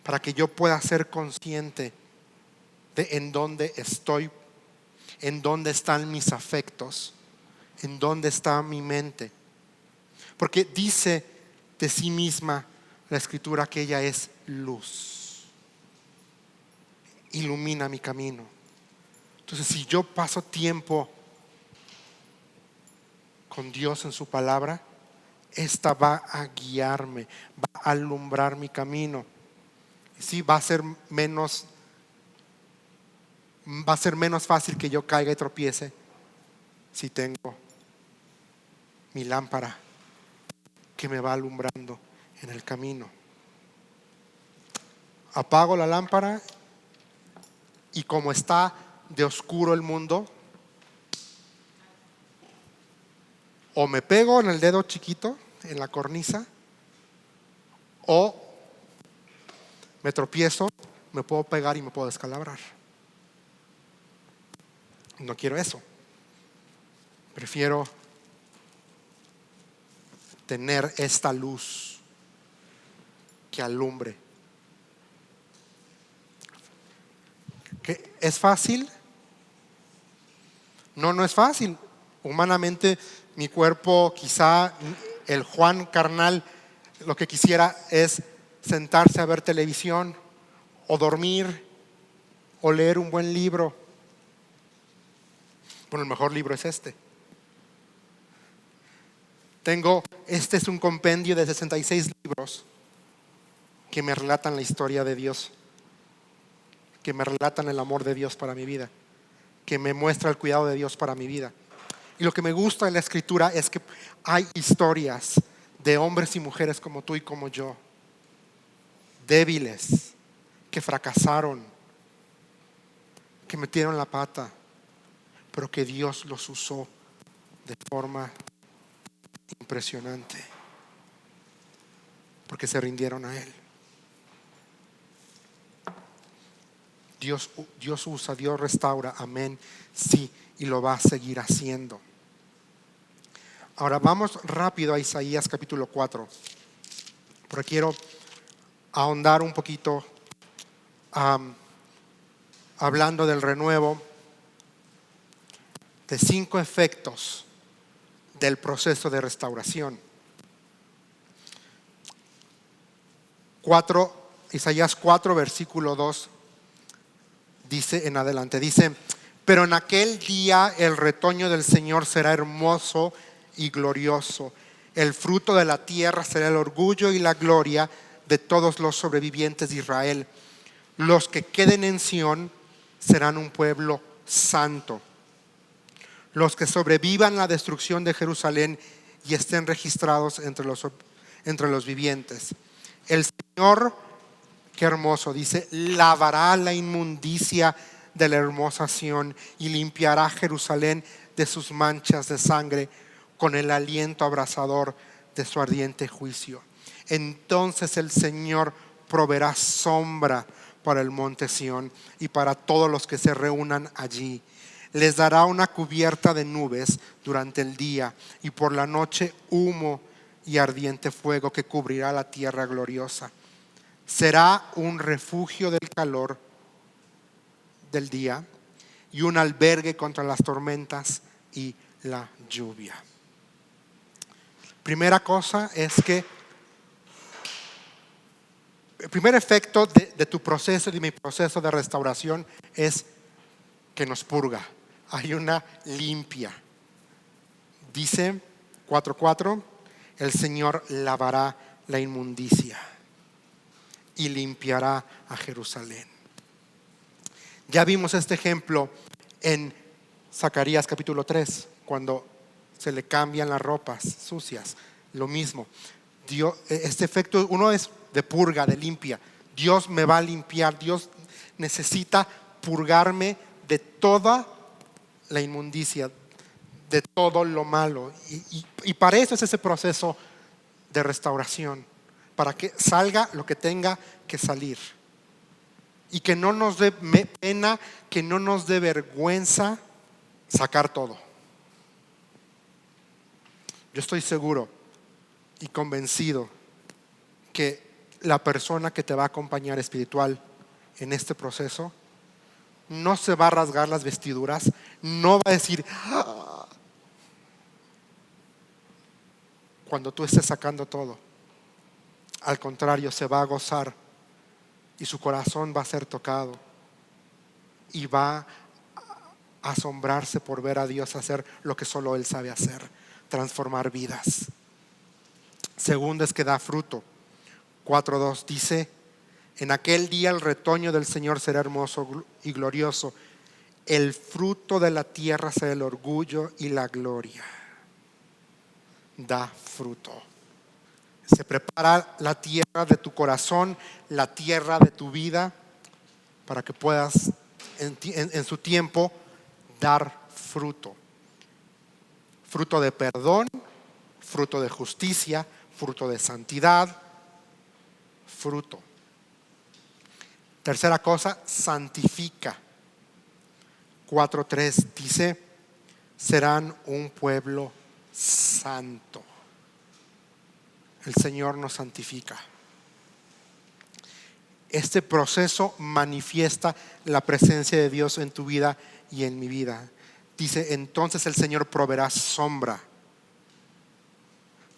para que yo pueda ser consciente de en dónde estoy, en dónde están mis afectos, en dónde está mi mente. Porque dice de sí misma la Escritura que ella es luz, ilumina mi camino. Entonces, si yo paso tiempo con Dios en su palabra, esta va a guiarme, va a alumbrar mi camino. Y sí, va a ser menos fácil que yo caiga y tropiece si tengo mi lámpara que me va alumbrando en el camino. Apago la lámpara y como está de oscuro el mundo, o me pego en el dedo chiquito, en la cornisa, o me tropiezo, me puedo pegar y me puedo descalabrar. No quiero eso. Prefiero tener esta luz que alumbre. ¿Que es fácil? No es fácil. Humanamente, mi cuerpo, quizá el Juan carnal, lo que quisiera es sentarse a ver televisión o dormir o leer un buen libro. Bueno, el mejor libro es este. Este es un compendio de 66 libros que me relatan la historia de Dios, que me relatan el amor de Dios para mi vida, que me muestra el cuidado de Dios para mi vida. Y lo que me gusta de la Escritura es que hay historias de hombres y mujeres como tú y como yo, débiles, que fracasaron, que metieron la pata, pero que Dios los usó de forma impresionante, porque se rindieron a Él. Dios usa, Dios restaura, amén, sí, y lo va a seguir haciendo. Ahora vamos rápido a Isaías capítulo 4, porque quiero ahondar un poquito hablando del renuevo, de 5 efectos del proceso de restauración. Isaías 4 versículo 2 dice en adelante, dice: pero en aquel día el retoño del Señor será hermoso y glorioso. El fruto de la tierra será el orgullo y la gloria de todos los sobrevivientes de Israel. Los que queden en Sión serán un pueblo santo. Los que sobrevivan la destrucción de Jerusalén y estén registrados entre los vivientes. El Señor, qué hermoso, dice, lavará la inmundicia de la hermosa Sión y limpiará Jerusalén de sus manchas de sangre, con el aliento abrasador de su ardiente juicio. Entonces el Señor proveerá sombra para el monte Sión y para todos los que se reúnan allí. Les dará una cubierta de nubes durante el día, y por la noche humo y ardiente fuego que cubrirá la tierra gloriosa. Será un refugio del calor del día y un albergue contra las tormentas y la lluvia. Primera cosa es que el primer efecto de tu proceso y de mi proceso de restauración es que nos purga. Hay una limpia. Dice 4:4, el Señor lavará la inmundicia y limpiará a Jerusalén. Ya vimos este ejemplo en Zacarías capítulo 3, cuando se le cambian las ropas sucias. Lo mismo. Este efecto, uno es de purga, de limpia. Dios me va a limpiar. Dios necesita purgarme de toda la inmundicia, de todo lo malo. Y para eso es ese proceso de restauración, para que salga lo que tenga que salir. Y que no nos dé pena, que no nos dé vergüenza sacar todo. Yo estoy seguro y convencido que la persona que te va a acompañar espiritual en este proceso no se va a rasgar las vestiduras, no va a decir cuando tú estés sacando todo. Al contrario, se va a gozar y su corazón va a ser tocado y va a asombrarse por ver a Dios hacer lo que solo Él sabe hacer: transformar vidas. Segundo es que da fruto. 4:2 dice: en aquel día el retoño del Señor será hermoso y glorioso. El fruto de la tierra será el orgullo y la gloria. Da fruto. Se prepara la tierra de tu corazón, la tierra de tu vida, para que puedas en su tiempo dar fruto. Fruto de perdón, fruto de justicia, fruto de santidad, fruto. Tercera cosa, santifica. 4:3 dice: serán un pueblo santo. El Señor nos santifica. Este proceso manifiesta la presencia de Dios en tu vida y en mi vida. Dice: entonces el Señor proveerá sombra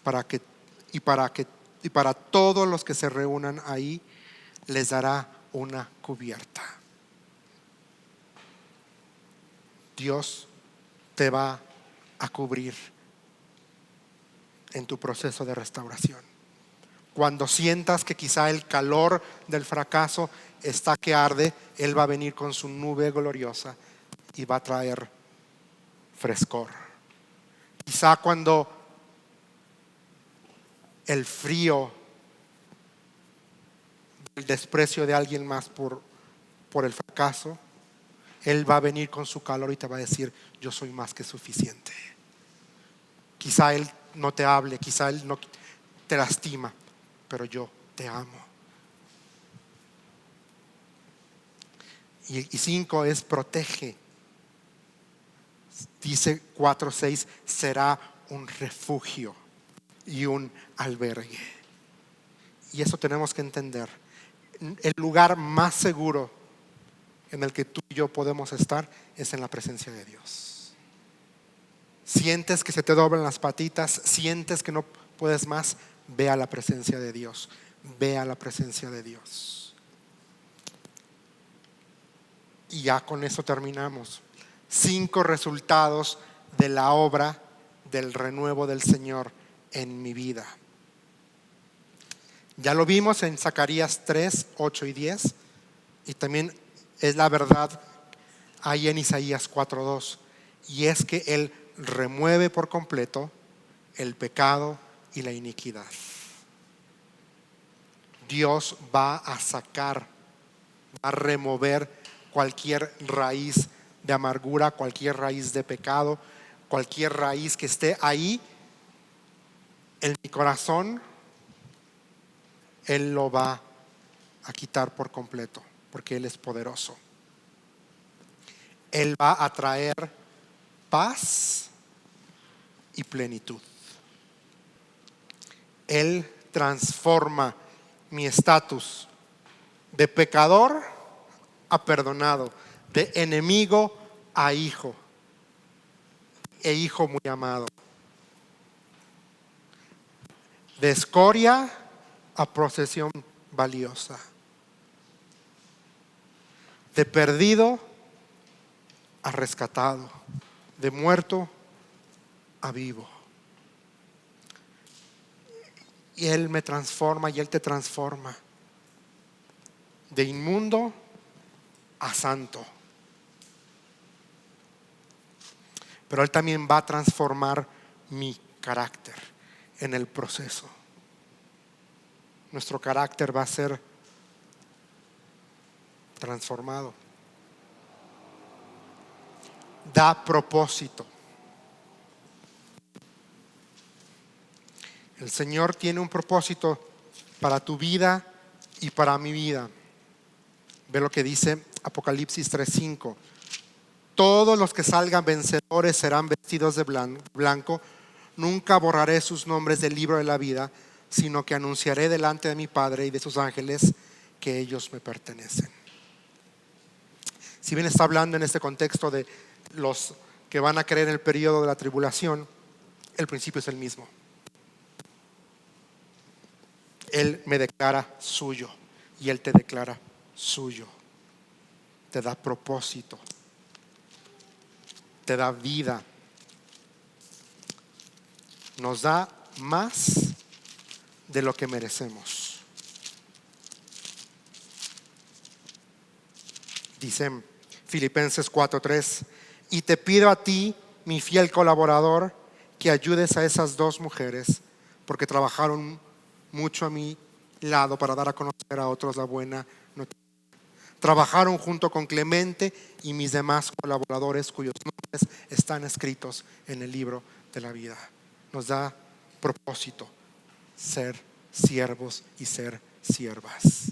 para todos los que se reúnan ahí, les dará una cubierta. Dios te va a cubrir en tu proceso de restauración. Cuando sientas que quizá el calor del fracaso está que arde, Él va a venir con su nube gloriosa y va a traer frescor. Quizá cuando el frío, el desprecio de alguien más por el fracaso, Él va a venir con su calor y te va a decir: yo soy más que suficiente. Quizá Él no te hable, quizá Él no te lastima, pero yo te amo. Y 5 es protege. Dice 4:6, será un refugio y un albergue. Y eso tenemos que entender. El lugar más seguro en el que tú y yo podemos estar es en la presencia de Dios. Sientes que se te doblan las patitas, sientes que no puedes más, ve a la presencia de Dios. Ve a la presencia de Dios. Y ya con eso terminamos. 5 resultados de la obra del renuevo del Señor en mi vida. Ya lo vimos en Zacarías 3, 8 y 10. Y también es la verdad ahí en Isaías 4:2. Y es que Él remueve por completo el pecado y la iniquidad. Dios va a sacar, va a remover cualquier raíz de amargura, cualquier raíz de pecado, cualquier raíz que esté ahí en mi corazón, Él lo va a quitar por completo, porque Él es poderoso. Él va a traer paz y plenitud. Él transforma mi estatus de pecador a perdonado, de enemigo a hijo, e hijo muy amado, de escoria a posesión valiosa, de perdido a rescatado, de muerto a vivo. Y Él me transforma y Él te transforma de inmundo a santo. Pero Él también va a transformar mi carácter en el proceso. Nuestro carácter va a ser transformado. Da propósito. El Señor tiene un propósito para tu vida y para mi vida. Ve lo que dice Apocalipsis 3:5. Todos los que salgan vencedores serán vestidos de blanco. Nunca borraré sus nombres del libro de la vida, sino que anunciaré delante de mi Padre y de sus ángeles que ellos me pertenecen. Si bien está hablando en este contexto de los que van a creer en el periodo de la tribulación, el principio es el mismo. Él me declara suyo y Él te declara suyo. Te da propósito, te da vida, nos da más de lo que merecemos. Dice Filipenses 4:3: y te pido a ti, mi fiel colaborador, que ayudes a esas dos mujeres, porque trabajaron mucho a mi lado para dar a conocer a otros la buena noticia. Trabajaron junto con Clemente y mis demás colaboradores, cuyos nombres están escritos en el libro de la vida. Nos da propósito ser siervos y ser siervas.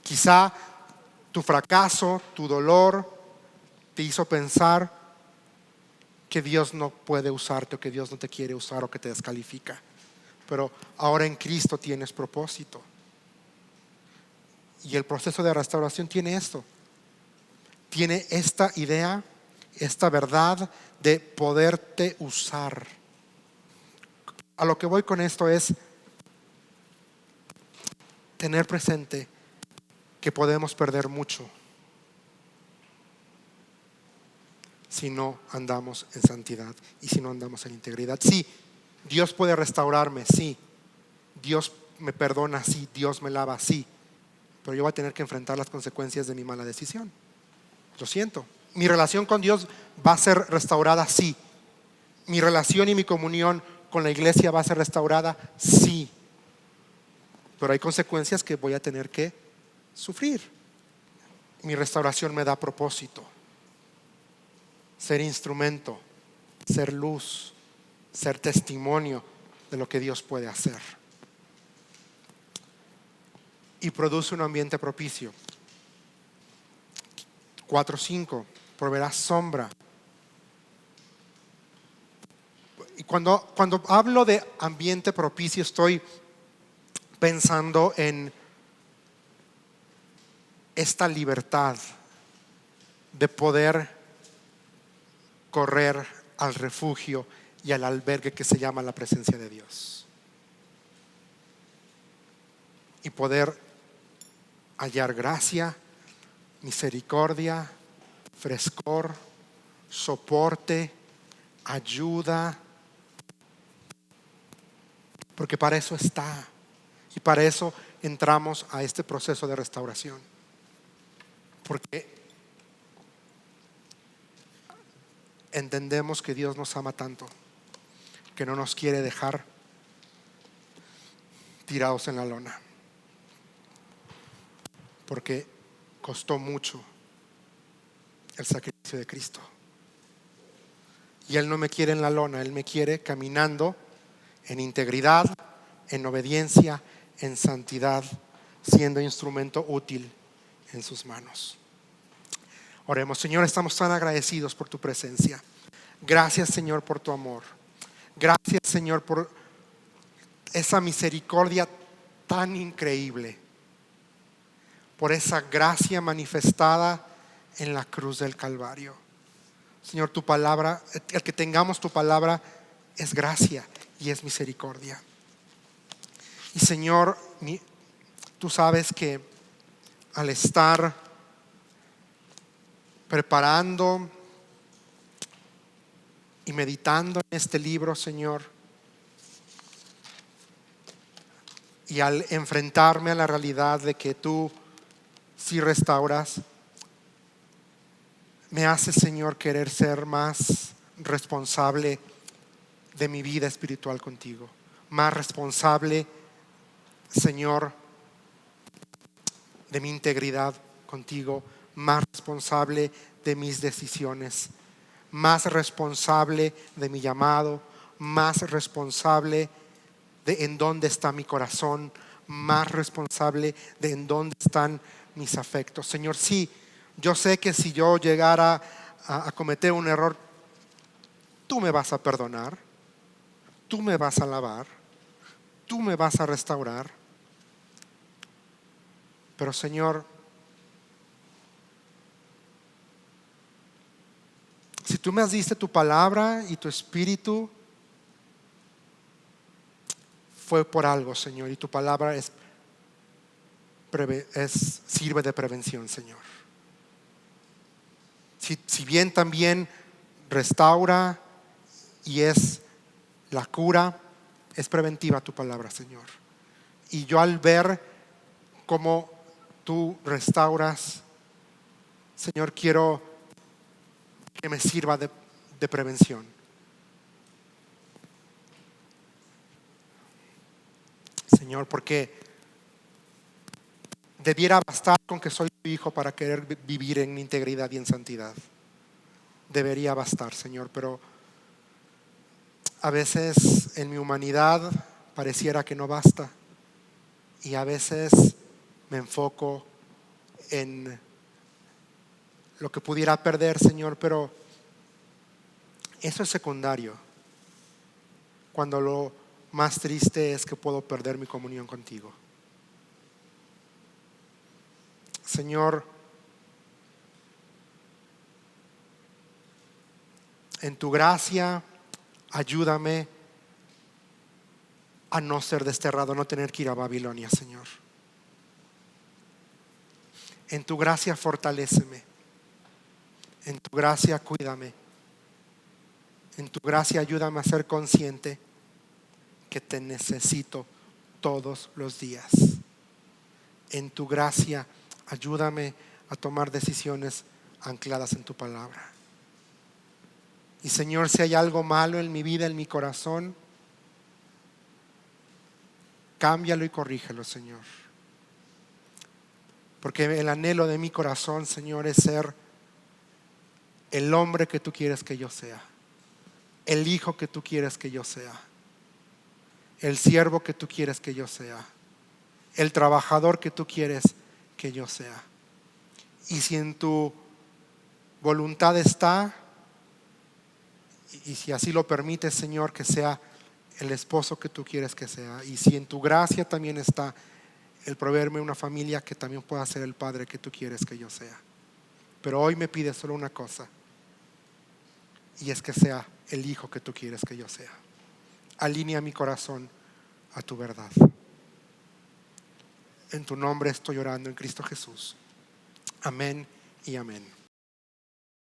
Quizá tu fracaso, tu dolor te hizo pensar que Dios no puede usarte, o que Dios no te quiere usar, o que te descalifica. Pero ahora en Cristo tienes propósito. Y el proceso de restauración tiene esto. Tiene esta idea, esta verdad de poderte usar. A lo que voy con esto es tener presente que podemos perder mucho si no andamos en santidad y si no andamos en integridad. Sí, Dios puede restaurarme, sí. Dios me perdona, sí. Dios me lava, sí. Pero yo voy a tener que enfrentar las consecuencias de mi mala decisión. Lo siento. Mi relación con Dios va a ser restaurada, sí. Mi relación y mi comunión con la iglesia va a ser restaurada, sí. Pero hay consecuencias que voy a tener que sufrir. Mi restauración me da propósito. Ser instrumento, ser luz, ser testimonio de lo que Dios puede hacer. Y produce un ambiente propicio. 4:5, proveerá sombra. Y cuando hablo de ambiente propicio, estoy pensando en esta libertad de poder correr al refugio y al albergue que se llama la presencia de Dios, y poder hallar gracia, misericordia, frescor, soporte, ayuda, porque para eso está, y para eso entramos a este proceso de restauración, porque entendemos que Dios nos ama tanto que no nos quiere dejar tirados en la lona, porque costó mucho el sacrificio de Cristo. Y Él no me quiere en la lona, Él me quiere caminando en integridad, en obediencia, en santidad, siendo instrumento útil en sus manos. Oremos. Señor, estamos tan agradecidos por tu presencia. Gracias, Señor, por tu amor. Gracias, Señor, por esa misericordia tan increíble, por esa gracia manifestada en la cruz del Calvario. Señor, tu palabra, el que tengamos tu palabra es gracia y es misericordia. Y Señor, tú sabes que al estar preparando y meditando en este libro, Señor, y al enfrentarme a la realidad de que tú sí restauras, me hace, Señor, querer ser más responsable de mi vida espiritual contigo, más responsable, Señor, de mi integridad contigo, más responsable de mis decisiones, más responsable de mi llamado, más responsable de en dónde está mi corazón, más responsable de en dónde están mis afectos. Señor, sí, yo sé que si yo llegara a cometer un error, tú me vas a perdonar, tú me vas a lavar, tú me vas a restaurar. Pero Señor, si tú me diste tu palabra y tu espíritu, fue por algo, Señor, y tu palabra sirve de prevención, Señor. Si bien también restaura y es la cura, es preventiva tu palabra, Señor. Y yo al ver cómo tú restauras, Señor, quiero que me sirva de prevención. Señor, porque debiera bastar con que soy tu hijo para querer vivir en integridad y en santidad. Debería bastar, Señor, pero a veces en mi humanidad pareciera que no basta. Y a veces me enfoco en lo que pudiera perder, Señor, pero eso es secundario. Cuando lo más triste es que puedo perder mi comunión contigo. Señor, en tu gracia, ayúdame a no ser desterrado, no tener que ir a Babilonia, Señor. En tu gracia fortaléceme. En tu gracia cuídame. En tu gracia ayúdame a ser consciente que te necesito todos los días. En tu gracia ayúdame a tomar decisiones ancladas en tu palabra. Y Señor, si hay algo malo en mi vida, en mi corazón, cámbialo y corrígelo, Señor. Porque el anhelo de mi corazón, Señor, es ser el hombre que tú quieres que yo sea, el hijo que tú quieres que yo sea, el siervo que tú quieres que yo sea, el trabajador que tú quieres que yo sea. Y si en tu voluntad está, y si así lo permites, Señor, que sea el esposo que tú quieres que sea. Y si en tu gracia también está el proveerme una familia que también pueda ser el padre que tú quieres que yo sea. Pero hoy me pides solo una cosa, y es que sea el hijo que tú quieres que yo sea. Alinea mi corazón a tu verdad. En tu nombre estoy orando en Cristo Jesús. Amén y amén.